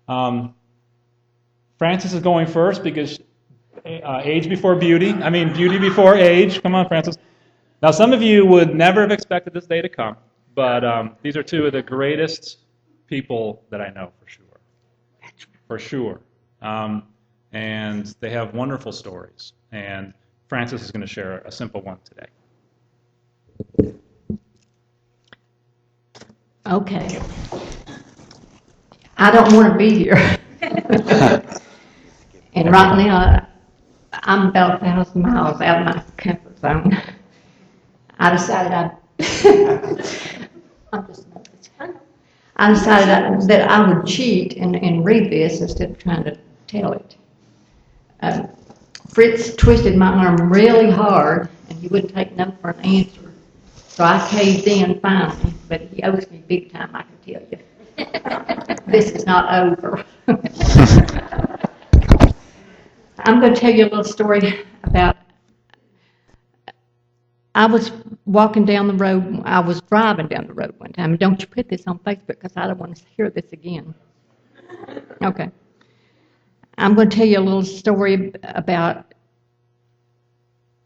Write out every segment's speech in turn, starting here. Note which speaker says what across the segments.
Speaker 1: Um, Francis is going first because age before beauty. I mean, beauty before age. Come on, Francis. Now, some of you would never have expected this day to come, but these are two of the greatest people that I know for sure. For sure. And they have wonderful stories. And Francis is going to share a simple one today.
Speaker 2: Okay. I don't want to be here. And right now, I'm about 1,000 miles out of my comfort zone. I decided I'm just nervous. I decided that I would cheat and read this instead of trying to tell it. Fritz twisted my arm really hard, and he wouldn't take no for an answer. So I caved in finally, but he owes me big time, I can tell you. This is not over. I'm going to tell you a little story about, I was walking down the road, I was driving down the road one time, and don't you put this on Facebook because I don't want to hear this again. Okay. I'm going to tell you a little story about,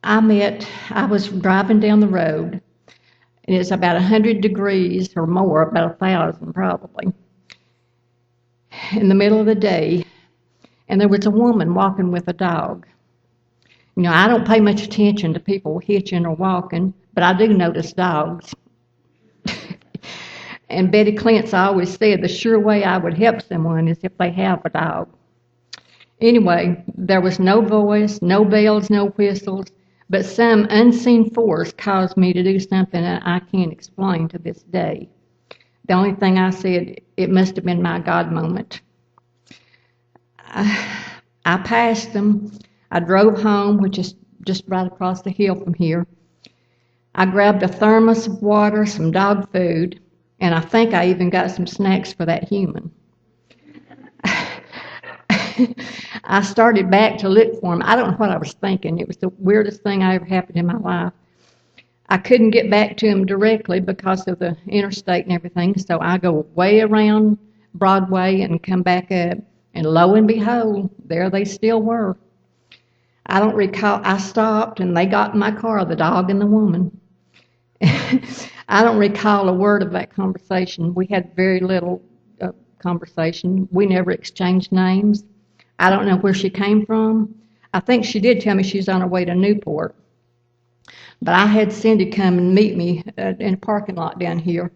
Speaker 2: I was driving down the road, and it's about 100 degrees or more, about 1,000 probably, in the middle of the day, and there was a woman walking with a dog. You know, I don't pay much attention to people hitching or walking, but I do notice dogs. And Betty Clintz always said the sure way I would help someone is if they have a dog. Anyway, there was no voice, no bells, no whistles, but some unseen force caused me to do something that I can't explain to this day. The only thing I said, it must have been my God moment. I passed them. I drove home, which is just right across the hill from here. I grabbed a thermos of water, some dog food, and I think I even got some snacks for that human. I started back to look for him. I don't know what I was thinking. It was the weirdest thing I ever happened in my life. I couldn't get back to him directly because of the interstate and everything, so I go way around Broadway and come back up, and lo and behold, there they still were. I don't recall, I stopped and they got in my car, the dog and the woman. I don't recall a word of that conversation. We had very little conversation. We never exchanged names. I don't know where she came from. I think she did tell me she's on her way to Newport. But I had Cindy come and meet me in a parking lot down here.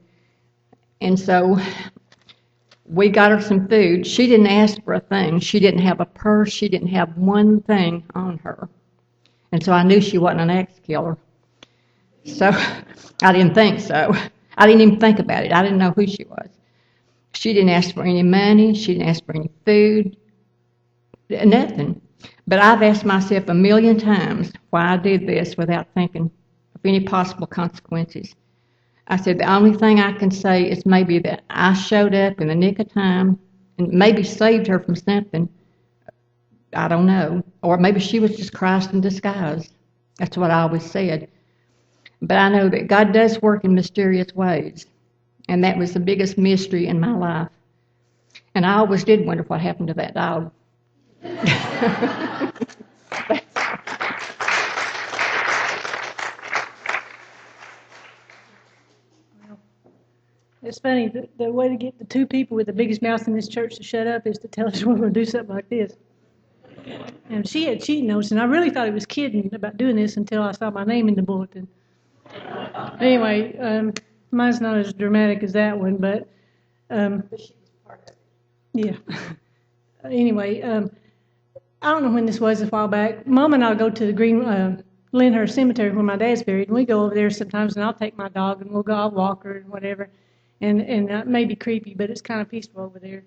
Speaker 2: And so we got her some food. She didn't ask for a thing. She didn't have a purse. She didn't have one thing on her. And so I knew she wasn't an axe killer. So I didn't think so. I didn't even think about it. I didn't know who she was. She didn't ask for any money. She didn't ask for any food. Nothing. But I've asked myself a million times why I did this without thinking of any possible consequences. I said, the only thing I can say is maybe that I showed up in the nick of time and maybe saved her from something. I don't know. Or maybe she was just Christ in disguise. That's what I always said. But I know that God does work in mysterious ways. And that was the biggest mystery in my life. And I always did wonder what happened to that dog.
Speaker 3: It's funny, the way to get the two people with the biggest mouths in this church to shut up is to tell us we're going to do something like this. And she had cheating notes, and I really thought he was kidding about doing this until I saw my name in the bulletin. Anyway, mine's not as dramatic as that one, but she was part of it. Yeah. Anyway, I don't know when this was, a while back. Mom and I go to the Lyndhurst Cemetery where my dad's buried, and we go over there sometimes, and I'll take my dog, and I'll walk her and whatever. And that may be creepy, but it's kind of peaceful over there.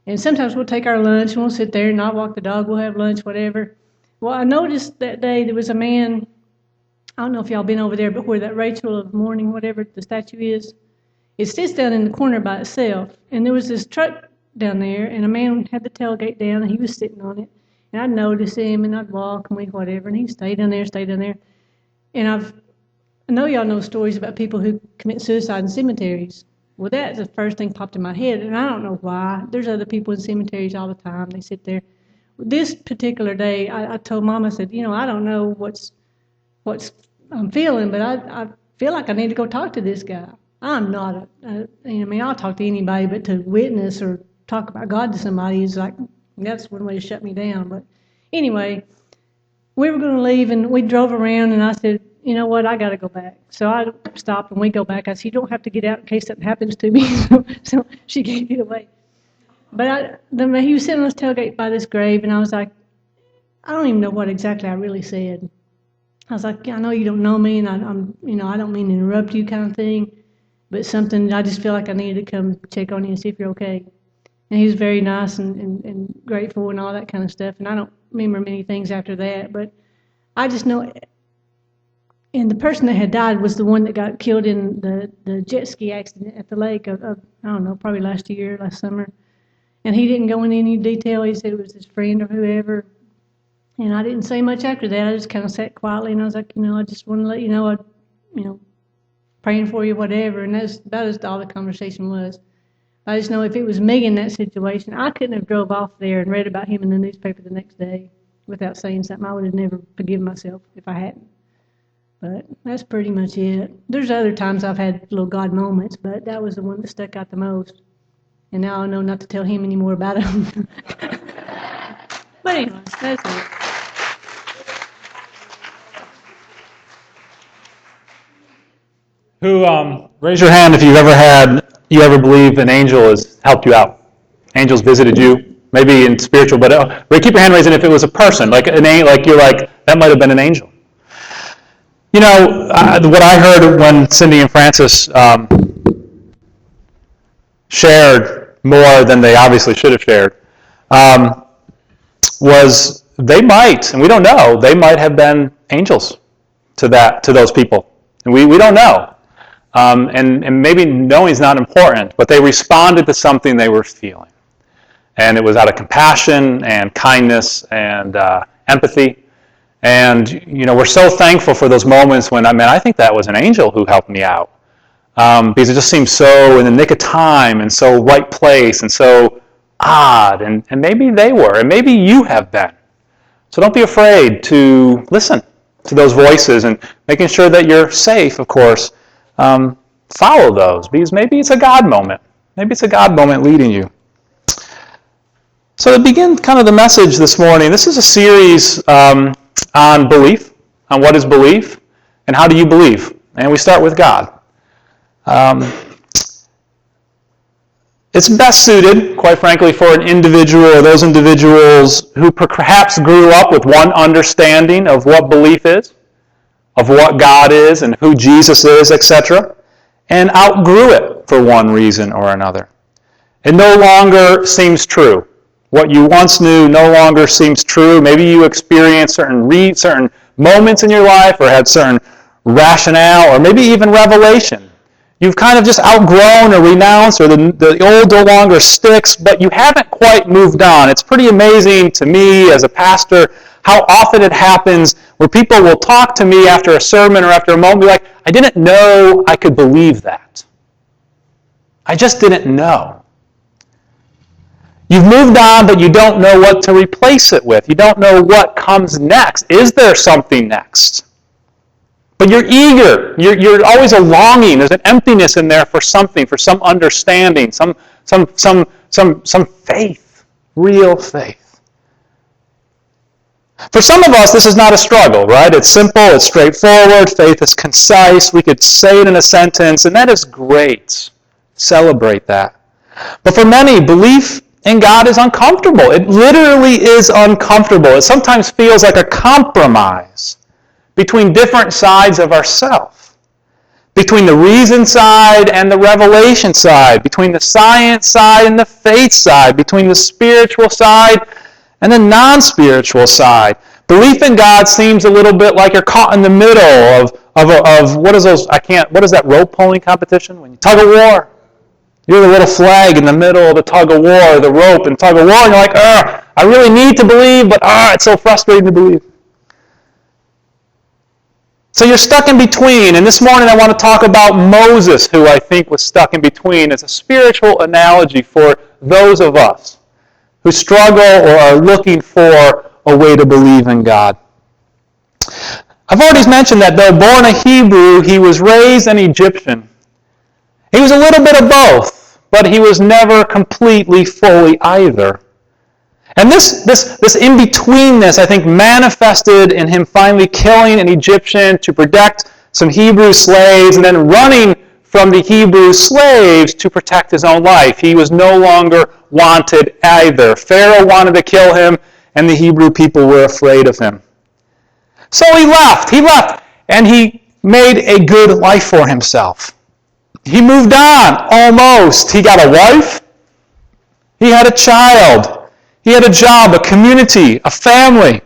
Speaker 3: And sometimes we'll take our lunch, and we'll sit there, and I'll walk the dog, we'll have lunch, whatever. Well, I noticed that day there was a man, I don't know if y'all been over there, but where that Rachel of Morning, whatever the statue is, it sits down in the corner by itself. And there was this truck down there, and a man had the tailgate down, and he was sitting on it. And I'd notice him, and I'd walk, and whatever, and he'd stay down there. And I know y'all know stories about people who commit suicide in cemeteries. Well, that's the first thing popped in my head, and I don't know why. There's other people in cemeteries all the time. They sit there. This particular day, I told Mom, I said, I don't know what's I'm feeling, but I feel like I need to go talk to this guy. I'm not I'll talk to anybody, but to witness or talk about God to somebody is like, that's one way to shut me down. But anyway, we were going to leave, and we drove around, and I said, you know what, I got to go back. So I stopped, and we go back. I said, you don't have to get out in case something happens to me. So she gave it away. But he was sitting on his tailgate by this grave, and I was like, I don't even know what exactly I really said. I was like, I know you don't know me, and I don't mean to interrupt you kind of thing, but something, I just feel like I needed to come check on you and see if you're okay. And he was very nice and grateful and all that kind of stuff, and I don't remember many things after that, but I just know, and the person that had died was the one that got killed in the jet ski accident at the lake of I don't know, probably last summer. And he didn't go into any detail. He said it was his friend or whoever. And I didn't say much after that. I just kind of sat quietly, and I was like, I just want to let you know, praying for you, whatever. And that's about as all the conversation was. I just know if it was me in that situation, I couldn't have drove off there and read about him in the newspaper the next day without saying something. I would have never forgiven myself if I hadn't. But that's pretty much it. There's other times I've had little God moments, but that was the one that stuck out the most. And now I know not to tell him any more about him. But anyway, that's it.
Speaker 1: Raise your hand if you ever believe an angel has helped you out. Angels visited you, maybe in spiritual, but keep your hand raised if it was a person, like you're like, that might have been an angel. What I heard when Cindy and Francis shared more than they obviously should have shared was they might, and we don't know, they might have been angels to those people. And we don't know. And maybe knowing is not important, but they responded to something they were feeling. And it was out of compassion and kindness and empathy. And, we're so thankful for those moments when, I think that was an angel who helped me out. Because it just seemed so in the nick of time and so right place and so odd. And maybe they were, and maybe you have been. So don't be afraid to listen to those voices and making sure that you're safe, of course. Follow those, because maybe it's a God moment. Maybe it's a God moment leading you. So to begin kind of the message this morning, this is a series on belief, on what is belief, and how do you believe. And we start with God. It's best suited, quite frankly, for an individual or those individuals who perhaps grew up with one understanding of what belief is, of what God is and who Jesus is, etc., and outgrew it for one reason or another. It no longer seems true. What you once knew no longer seems true. Maybe you experienced certain moments in your life or had certain rationale or maybe even revelation. You've kind of just outgrown or renounced, or the old no longer sticks, but you haven't quite moved on. It's pretty amazing to me as a pastor how often it happens where people will talk to me after a sermon or after a moment, be like, I didn't know I could believe that. I just didn't know. You've moved on, but you don't know what to replace it with. You don't know what comes next. Is there something next? But you're eager. You're always a longing. There's an emptiness in there for something, for some understanding, some faith, real faith. For some of us, this is not a struggle, right? It's simple, it's straightforward, faith is concise. We could say it in a sentence, and that is great. Celebrate that. But for many, belief in God is uncomfortable. It literally is uncomfortable. It sometimes feels like a compromise between different sides of ourself, between the reason side and the revelation side, between the science side and the faith side, between the spiritual side and the non-spiritual side. Belief in God seems a little bit like you're caught in the middle of what is that rope pulling competition? When you tug of war. You're the little flag in the middle of the tug of war, the rope and tug of war, and you're like, I really need to believe, but it's so frustrating to believe. So you're stuck in between, and this morning I want to talk about Moses, who I think was stuck in between, as a spiritual analogy for those of us who struggle or are looking for a way to believe in God. I've already mentioned that though born a Hebrew, he was raised an Egyptian. He was a little bit of both, but he was never completely fully either. And this in-betweenness, I think, manifested in him finally killing an Egyptian to protect some Hebrew slaves and then running from the Hebrew slaves to protect his own life. He was no longer wanted either. Pharaoh wanted to kill him, and the Hebrew people were afraid of him. So he left, and he made a good life for himself. He moved on, almost. He got a wife. He had a child. He had a job, a community, a family.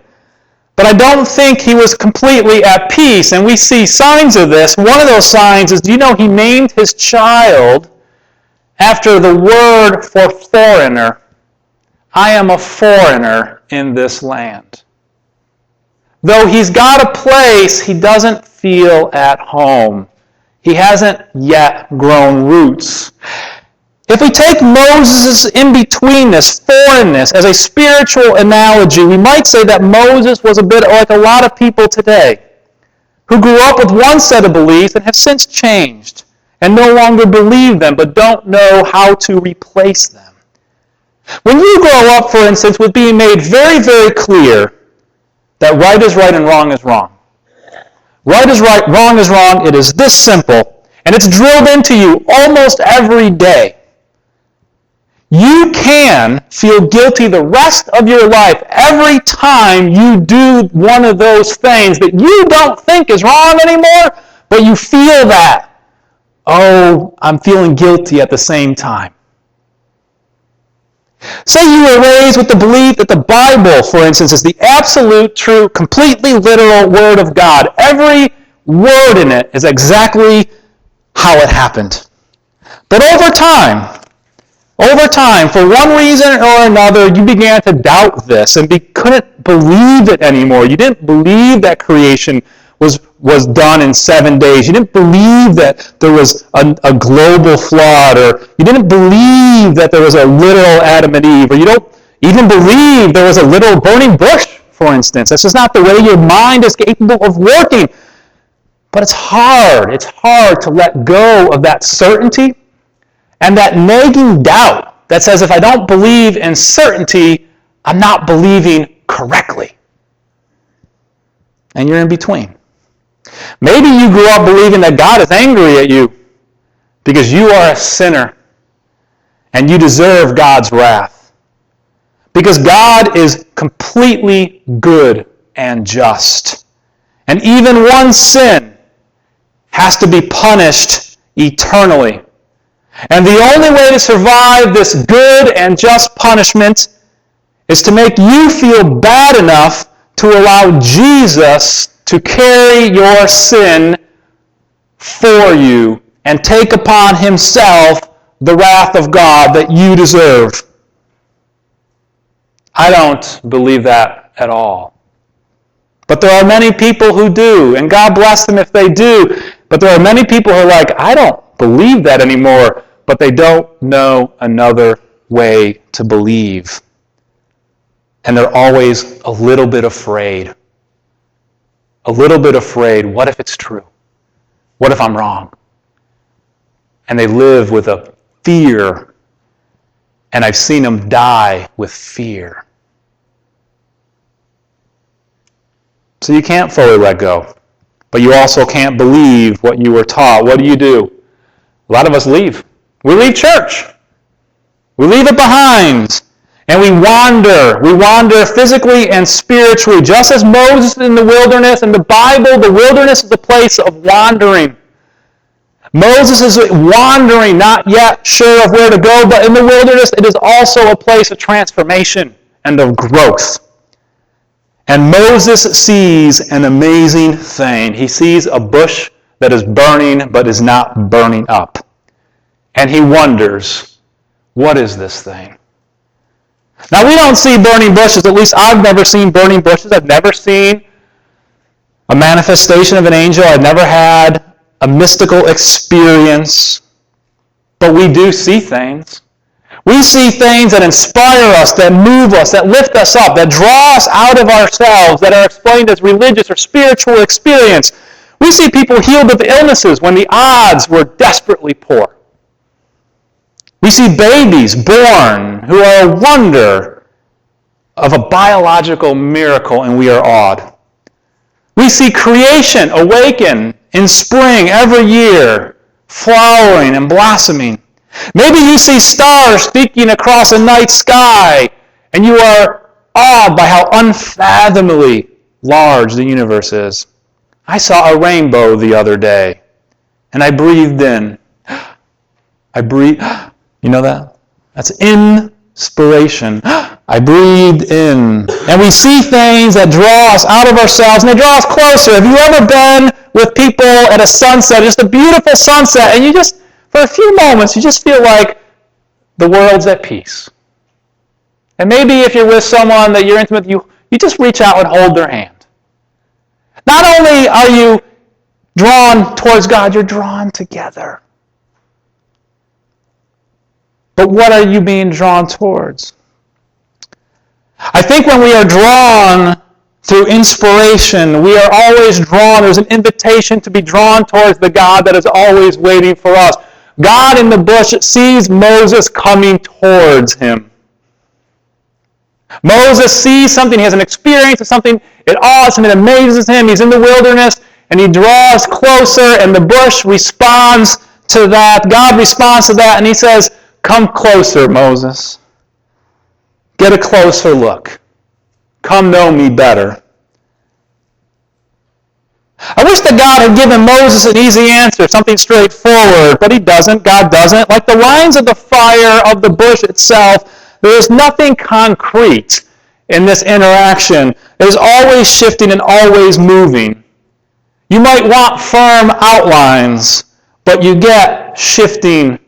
Speaker 1: But I don't think he was completely at peace, and we see signs of this. One of those signs is, do you know he named his child after the word for foreigner? I am a foreigner in this land. Though he's got a place, he doesn't feel at home. He hasn't yet grown roots. If we take Moses' in-betweenness, foreignness, as a spiritual analogy, we might say that Moses was a bit like a lot of people today who grew up with one set of beliefs and have since changed and no longer believe them but don't know how to replace them. When you grow up, for instance, with being made very, very clear that right is right and wrong is wrong. Right is right, wrong is wrong, it is this simple, and it's drilled into you almost every day. You can feel guilty the rest of your life every time you do one of those things that you don't think is wrong anymore, but you feel that, oh, I'm feeling guilty at the same time. Say you were raised with the belief that the Bible, for instance, is the absolute, true, completely literal Word of God. Every word in it is exactly how it happened. But over time, for one reason or another, you began to doubt this and couldn't believe it anymore. You didn't believe that creation was done in 7 days. You didn't believe that there was a global flood, or you didn't believe that there was a literal Adam and Eve, or you don't even believe there was a literal burning bush, for instance. That's just not the way your mind is capable of working. But it's hard. It's hard to let go of that certainty and that nagging doubt that says, if I don't believe in certainty, I'm not believing correctly. And you're in between. Maybe you grew up believing that God is angry at you because you are a sinner and you deserve God's wrath. Because God is completely good and just. And even one sin has to be punished eternally. And the only way to survive this good and just punishment is to make you feel bad enough to allow Jesus to carry your sin for you and take upon himself the wrath of God that you deserve. I don't believe that at all. But there are many people who do, and God bless them if they do. But there are many people who are like, I don't believe that anymore, but they don't know another way to believe. And they're always a little bit afraid. A little bit afraid, what if it's true? What if I'm wrong? And they live with a fear, and I've seen them die with fear. So you can't fully let go, but you also can't believe what you were taught. What do? A lot of us leave. We leave church. We leave it behind. And we wander physically and spiritually, just as Moses in the wilderness. In the Bible, the wilderness is a place of wandering. Moses is wandering, not yet sure of where to go, but in the wilderness it is also a place of transformation and of growth. And Moses sees an amazing thing. He sees a bush that is burning but is not burning up. And he wonders, what is this thing? Now, we don't see burning bushes. At least I've never seen burning bushes. I've never seen a manifestation of an angel. I've never had a mystical experience. But we do see things. We see things that inspire us, that move us, that lift us up, that draw us out of ourselves, that are explained as religious or spiritual experience. We see people healed of illnesses when the odds were desperately poor. We see babies born who are a wonder of a biological miracle, and we are awed. We see creation awaken in spring every year, flowering and blossoming. Maybe you see stars streaking across a night sky, and you are awed by how unfathomably large the universe is. I saw a rainbow the other day, and I breathed in. You know that? That's inspiration. I breathed in. And we see things that draw us out of ourselves, and they draw us closer. Have you ever been with people at a sunset, just a beautiful sunset, and you just, for a few moments, you just feel like the world's at peace? And maybe if you're with someone that you're intimate with, you just reach out and hold their hand. Not only are you drawn towards God, you're drawn together. But what are you being drawn towards? I think when we are drawn through inspiration, we are always drawn. There's an invitation to be drawn towards the God that is always waiting for us. God in the bush sees Moses coming towards him. Moses sees something, he has an experience of something, it awes him, it amazes him. He's in the wilderness, and he draws closer, and the bush responds to that. God responds to that, and he says, "Come closer, Moses. Get a closer look. Come know me better." I wish that God had given Moses an easy answer, something straightforward, but he doesn't. God doesn't. Like the lines of the fire of the bush itself, there is nothing concrete in this interaction. There's always shifting and always moving. You might want firm outlines, but you get shifting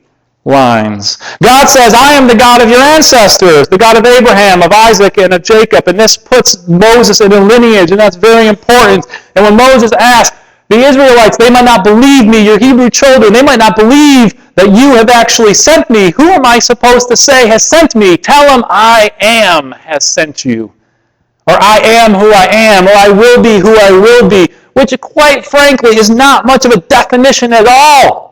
Speaker 1: lines. God says, "I am the God of your ancestors, the God of Abraham, of Isaac, and of Jacob." And this puts Moses in a lineage, and that's very important. And when Moses asked, the Israelites, they might not believe me, your Hebrew children, they might not believe that you have actually sent me. Who am I supposed to say has sent me? Tell them I am has sent you. Or I am who I am, or I will be who I will be, which quite frankly is not much of a definition at all.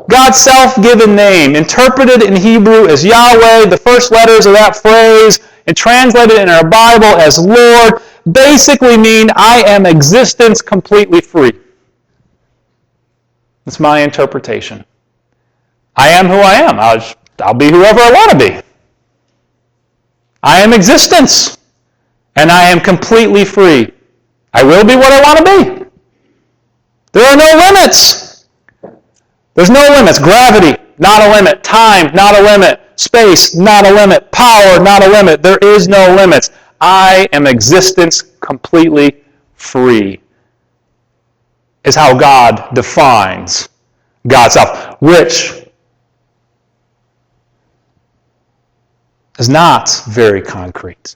Speaker 1: God's self-given name, interpreted in Hebrew as Yahweh, the first letters of that phrase, and translated in our Bible as Lord, basically mean I am existence completely free. That's my interpretation. I am who I am. I'll be whoever I want to be. I am existence, and I am completely free. I will be what I want to be. There are no limits. There's no limits. Gravity, not a limit. Time, not a limit. Space, not a limit. Power, not a limit. There is no limits. I am existence completely free, is how God defines God's self, which is not very concrete.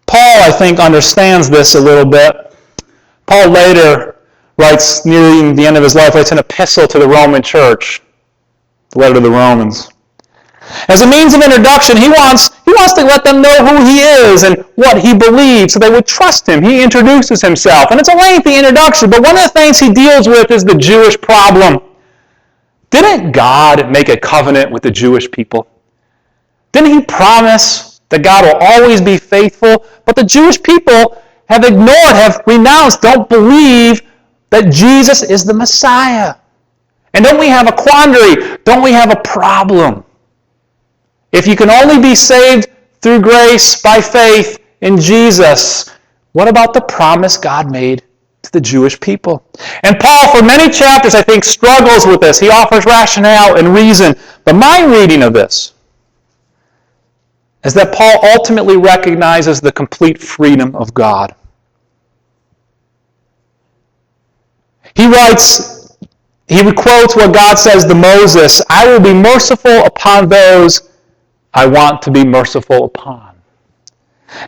Speaker 1: Paul, I think, understands this a little bit. Paul later writes, nearing the end of his life, writes an epistle to the Roman church, the letter to the Romans. As a means of introduction, he wants to let them know who he is and what he believes so they would trust him. He introduces himself, and it's a lengthy introduction, but one of the things he deals with is the Jewish problem. Didn't God make a covenant with the Jewish people? Didn't he promise that God will always be faithful? But the Jewish people have ignored, have renounced, don't believe that Jesus is the Messiah. And don't we have a quandary? Don't we have a problem? If you can only be saved through grace by faith in Jesus, what about the promise God made to the Jewish people? And Paul, for many chapters, I think, struggles with this. He offers rationale and reason. But my reading of this is that Paul ultimately recognizes the complete freedom of God. He quotes what God says to Moses, "I will be merciful upon those I want to be merciful upon.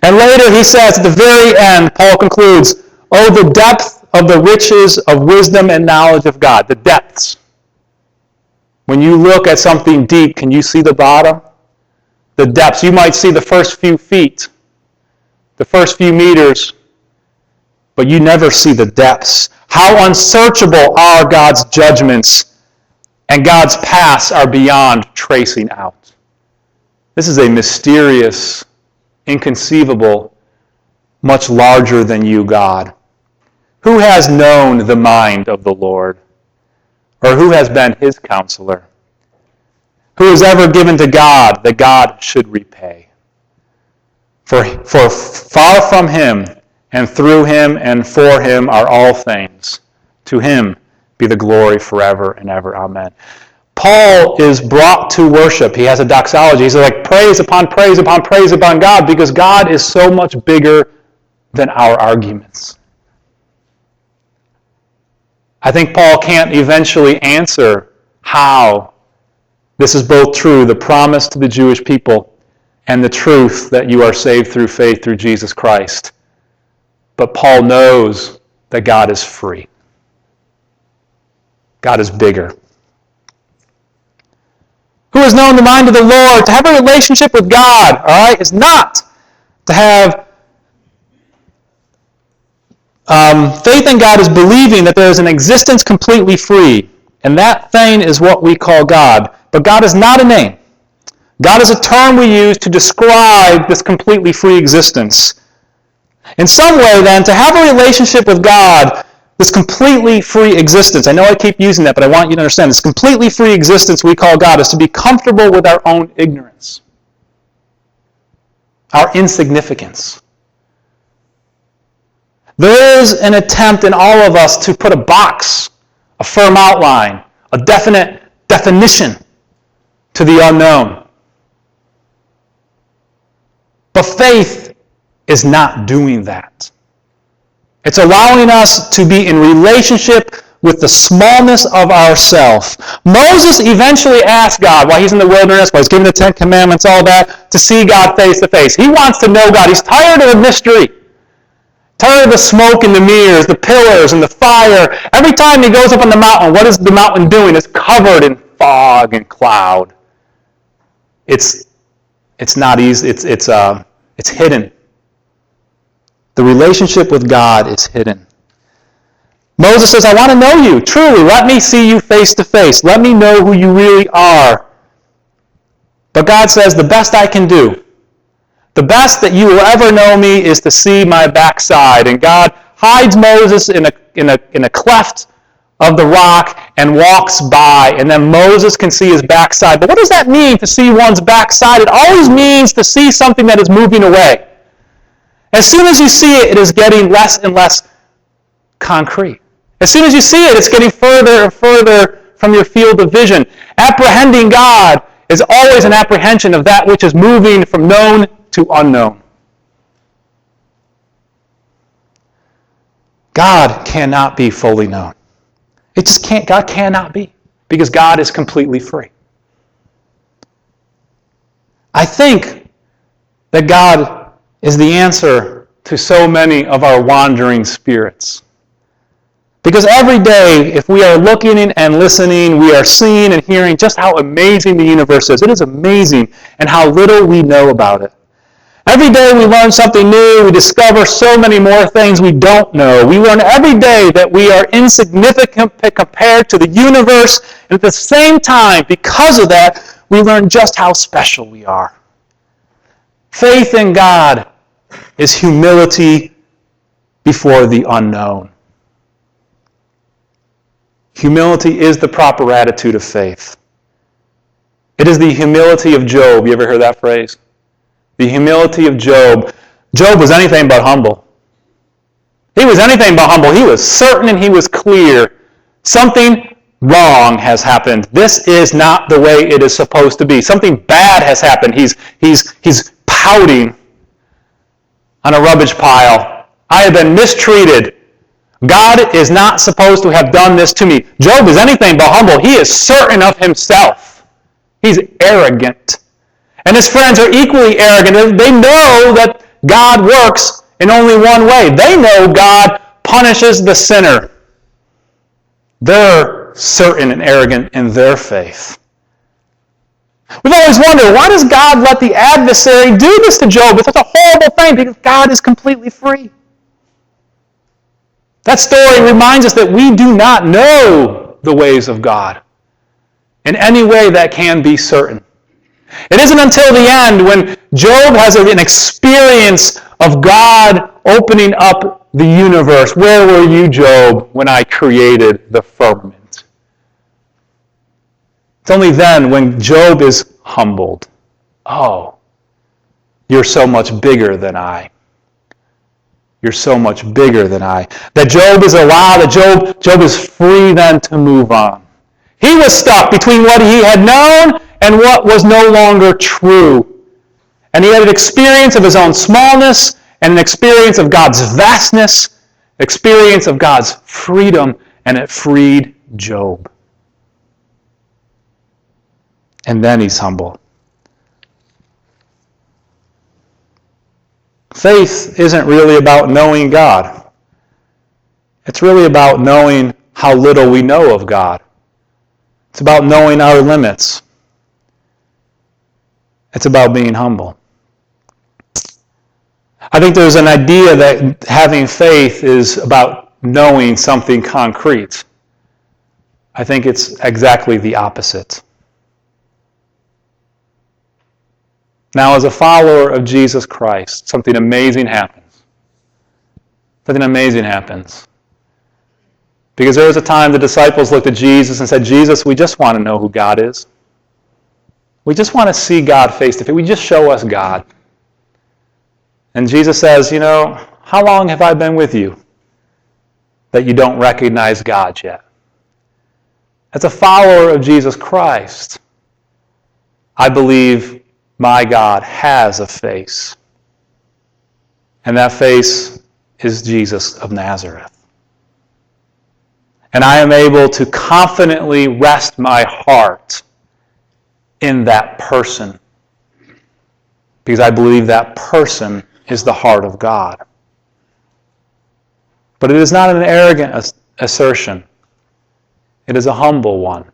Speaker 1: And later he says, at the very end, Paul concludes, oh, the depth of the riches of wisdom and knowledge of God. The depths. When you look at something deep, can you see the bottom? The depths. You might see the first few feet, the first few meters, but you never see the depths. How unsearchable are God's judgments, and God's paths are beyond tracing out. This is a mysterious, inconceivable, much larger than you God. Who has known the mind of the Lord? Or who has been his counselor? Who has ever given to God that God should repay? For far from him, and through him, and for him are all things. To him be the glory forever and ever. Amen. Paul is brought to worship. He has a doxology. He's like praise upon praise upon praise upon God, because God is so much bigger than our arguments. I think Paul can't eventually answer how this is both true, the promise to the Jewish people, and the truth that you are saved through faith through Jesus Christ. But Paul knows that God is free. God is bigger. Who has known the mind of the Lord? To have a relationship with God, all right, is not to have faith in God is believing that there is an existence completely free, and that thing is what we call God. But God is not a name. God is a term we use to describe this completely free existence. In some way, then, to have a relationship with God, this completely free existence, I know I keep using that, but I want you to understand, this completely free existence we call God is to be comfortable with our own ignorance, our insignificance. There is an attempt in all of us to put a box, a firm outline, a definite definition to the unknown. But faith is not doing that. It's allowing us to be in relationship with the smallness of ourself. Moses eventually asked God, while he's in the wilderness, while he's giving the Ten Commandments, all that, to see God face to face. He wants to know God. He's tired of the mystery. Tired of the smoke and the mirrors, the pillars and the fire. Every time he goes up on the mountain, what is the mountain doing? It's covered in fog and cloud. It's not easy. It's hidden. The relationship with God is hidden. Moses says, I want to know you. Truly, let me see you face to face. Let me know who you really are. But God says, the best I can do, the best that you will ever know me is to see my backside. And God hides Moses in a cleft of the rock and walks by. And then Moses can see his backside. But what does that mean, to see one's backside? It always means to see something that is moving away. As soon as you see it, it is getting less and less concrete. As soon as you see it, it's getting further and further from your field of vision. Apprehending God is always an apprehension of that which is moving from known to unknown. God cannot be fully known. It just can't. God cannot be, because God is completely free. I think that God is the answer to so many of our wandering spirits. Because every day, if we are looking and listening, we are seeing and hearing just how amazing the universe is. It is amazing, and how little we know about it. Every day we learn something new. We discover so many more things we don't know. We learn every day that we are insignificant compared to the universe. And at the same time, because of that, we learn just how special we are. Faith in God is humility before the unknown. Humility is the proper attitude of faith. It is the humility of Job. You ever heard that phrase? The humility of Job. Job was anything but humble. He was anything but humble. He was certain and he was clear. Something wrong has happened. This is not the way it is supposed to be. Something bad has happened. He's pouting on a rubbish pile. I have been mistreated. God is not supposed to have done this to me. Job is anything but humble. He is certain of himself. He's arrogant.
Speaker 4: And his friends are equally arrogant. They know that God works in only one way. They know God punishes the sinner. They're certain and arrogant in their faith. We've always wondered, why does God let the adversary do this to Job? It's such a horrible thing because God is completely free. That story reminds us that we do not know the ways of God in any way that can be certain. It isn't until the end when Job has an experience of God opening up the universe. Where were you, Job, when I created the firmament? It's only then when Job is humbled. Oh, you're so much bigger than I. You're so much bigger than I. That Job is allowed, that Job is free then to move on. He was stuck between what he had known and what was no longer true. And he had an experience of his own smallness and an experience of God's vastness, experience of God's freedom, and it freed Job. And then he's humble. Faith isn't really about knowing God. It's really about knowing how little we know of God. It's about knowing our limits. It's about being humble. I think there's an idea that having faith is about knowing something concrete. I think it's exactly the opposite. Now, as a follower of Jesus Christ, something amazing happens. Something amazing happens. Because there was a time the disciples looked at Jesus and said, Jesus, we just want to know who God is. We just want to see God face to face. We just show us God. And Jesus says, how long have I been with you that you don't recognize God yet? As a follower of Jesus Christ, I believe my God has a face. And that face is Jesus of Nazareth. And I am able to confidently rest my heart in that person. Because I believe that person is the heart of God. But it is not an arrogant assertion. It is a humble one.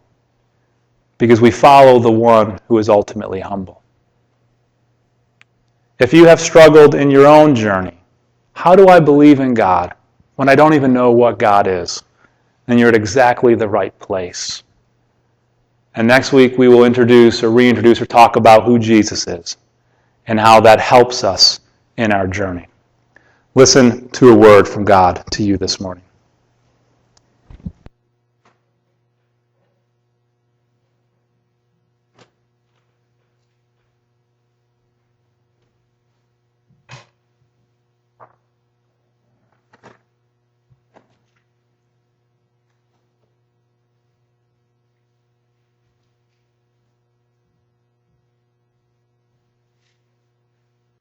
Speaker 4: Because we follow the one who is ultimately humble. If you have struggled in your own journey, how do I believe in God when I don't even know what God is? Then you're at exactly the right place. And next week we will introduce or reintroduce or talk about who Jesus is and how that helps us in our journey. Listen to a word from God to you this morning.